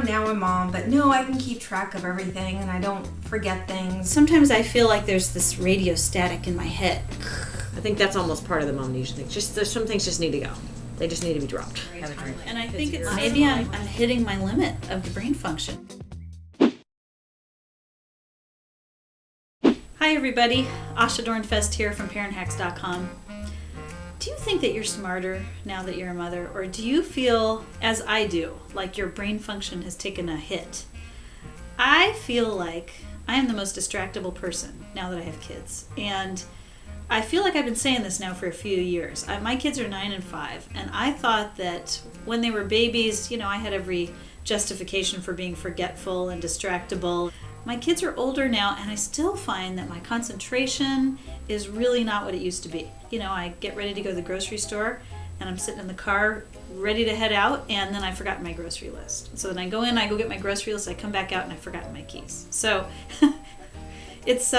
I'm now a mom, but no, I can keep track of everything and I don't forget things. Sometimes I feel like there's this radio static in my head. I think that's almost part of the Momnesia thing. There's some things just need to go. They just need to be dropped. And I think it's maybe I'm hitting my limit of the brain function. Hi everybody, Asha Dornfest here from parenthacks.com. Do you think that you're smarter now that you're a mother, or do you feel, as I do, like your brain function has taken a hit? I feel like I am the most distractible person now that I have kids, and I feel like I've been saying this now for a few years. My kids are 9 and 5, and I thought that when they were babies, I had every justification for being forgetful and distractible. My kids are older now, and I still find that my concentration is really not what it used to be. I get ready to go to the grocery store, and I'm sitting in the car ready to head out, and then I forgot my grocery list. So then I go in, I go get my grocery list, I come back out, and I've forgotten my keys. So it's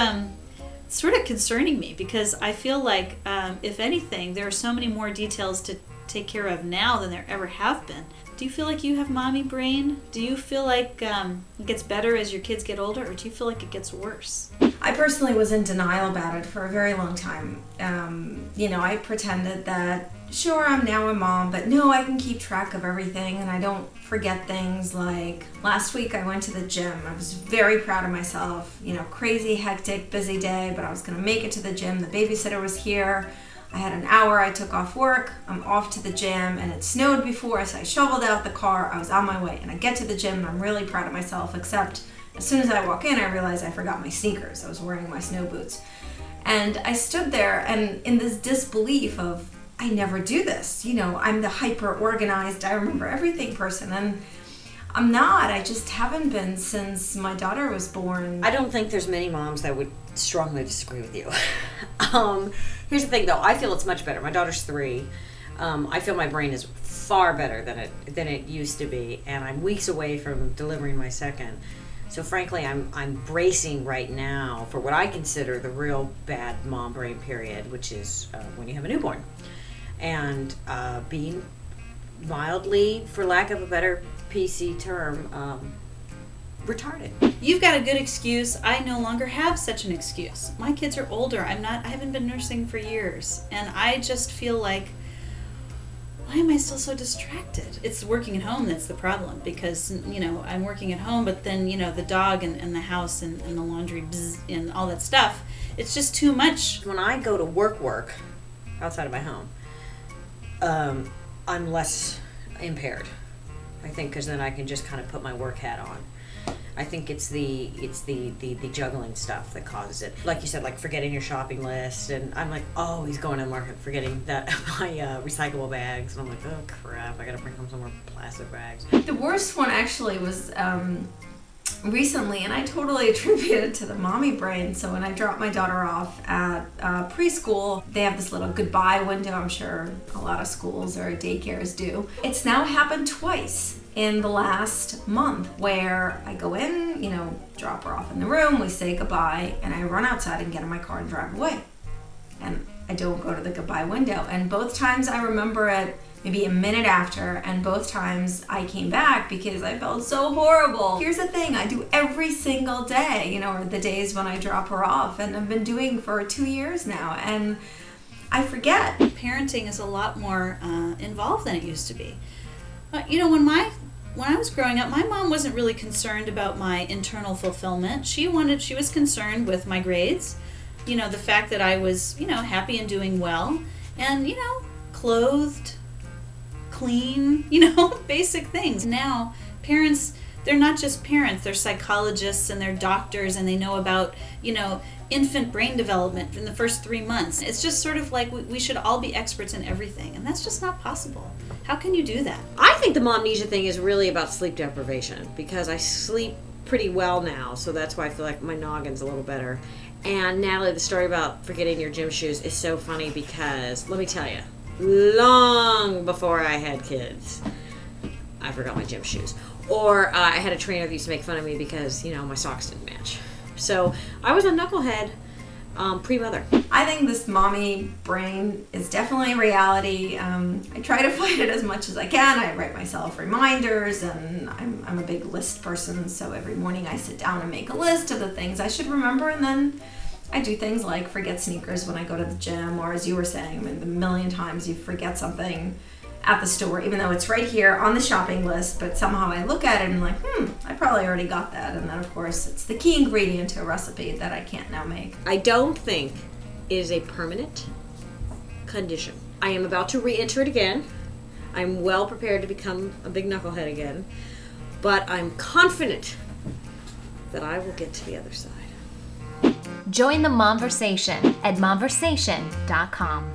sort of concerning me, because I feel like, if anything, there are so many more details to take care of now than there ever have been. Do you feel like you have mommy brain? Do you feel like it gets better as your kids get older, or do you feel like it gets worse? I personally was in denial about it for a very long time. I pretended that, sure, I'm now a mom, but no, I can keep track of everything and I don't forget things. Like last week I went to the gym. I was very proud of myself. Crazy, hectic, busy day, but I was going to make it to the gym. The babysitter was here. I had an hour, I took off work, I'm off to the gym, and it snowed before, so I shoveled out the car, I was on my way, and I get to the gym, and I'm really proud of myself, except as soon as I walk in, I realize I forgot my sneakers. I was wearing my snow boots. And I stood there, and in this disbelief of, I never do this, I'm the hyper-organized, I remember everything person, and I'm not. I just haven't been since my daughter was born. I don't think there's many moms that would strongly disagree with you. Here's the thing, though. I feel it's much better. My daughter's 3. I feel my brain is far better than it used to be, and I'm weeks away from delivering my second. So frankly, I'm bracing right now for what I consider the real bad mom brain period, which is when you have a newborn, and being mildly, for lack of a better PC term, retarded. You've got a good excuse. I no longer have such an excuse. My kids are older. I haven't been nursing for years, and I just feel like, why am I still so distracted? It's working at home that's the problem, because I'm working at home, but then the dog and the house and the laundry and all that stuff, it's just too much. When I go to work outside of my home, I'm less impaired, I think, because then I can just kind of put my work hat on. I think it's the juggling stuff that causes it. Like you said, like forgetting your shopping list, and I'm like, oh, he's going to the market, forgetting that my recyclable bags, and I'm like, oh crap, I gotta bring home some more plastic bags. The worst one actually was recently, and I totally attribute it to the mommy brain. So when I dropped my daughter off at preschool, they have this little goodbye window. I'm sure a lot of schools or daycares do. It's now happened twice in the last month, where I go in, drop her off in the room, we say goodbye, and I run outside and get in my car and drive away. And I don't go to the goodbye window. And both times I remember it maybe a minute after, and both times I came back because I felt so horrible. Here's the thing, I do every single day, or the days when I drop her off, and I've been doing for 2 years now, and I forget. Parenting is a lot more involved than it used to be. When I was growing up, my mom wasn't really concerned about my internal fulfillment. She was concerned with my grades, the fact that I was, happy and doing well, and, clothed, clean, basic things. Now, parents, they're not just parents, they're psychologists and they're doctors, and they know about, infant brain development in the first 3 months. It's just sort of like we should all be experts in everything, and that's just not possible. How can you do that? I think the Momnesia thing is really about sleep deprivation, because I sleep pretty well now, so that's why I feel like my noggin's a little better. And Natalie, the story about forgetting your gym shoes is so funny, because let me tell you, long before I had kids, I forgot my gym shoes. Or I had a trainer that used to make fun of me because, my socks didn't match. So I was a knucklehead pre-mother. I think this mommy brain is definitely a reality. I try to fight it as much as I can. I write myself reminders, and I'm a big list person, so every morning I sit down and make a list of the things I should remember, and then I do things like forget sneakers when I go to the gym, or as you were saying, I mean, the million times you forget something at the store, even though it's right here on the shopping list, but somehow I look at it and I'm like, I probably already got that. And then, of course, it's the key ingredient to a recipe that I can't now make. I don't think it is a permanent condition. I am about to re-enter it again. I'm well prepared to become a big knucklehead again, but I'm confident that I will get to the other side. Join the Momversation at momversation.com.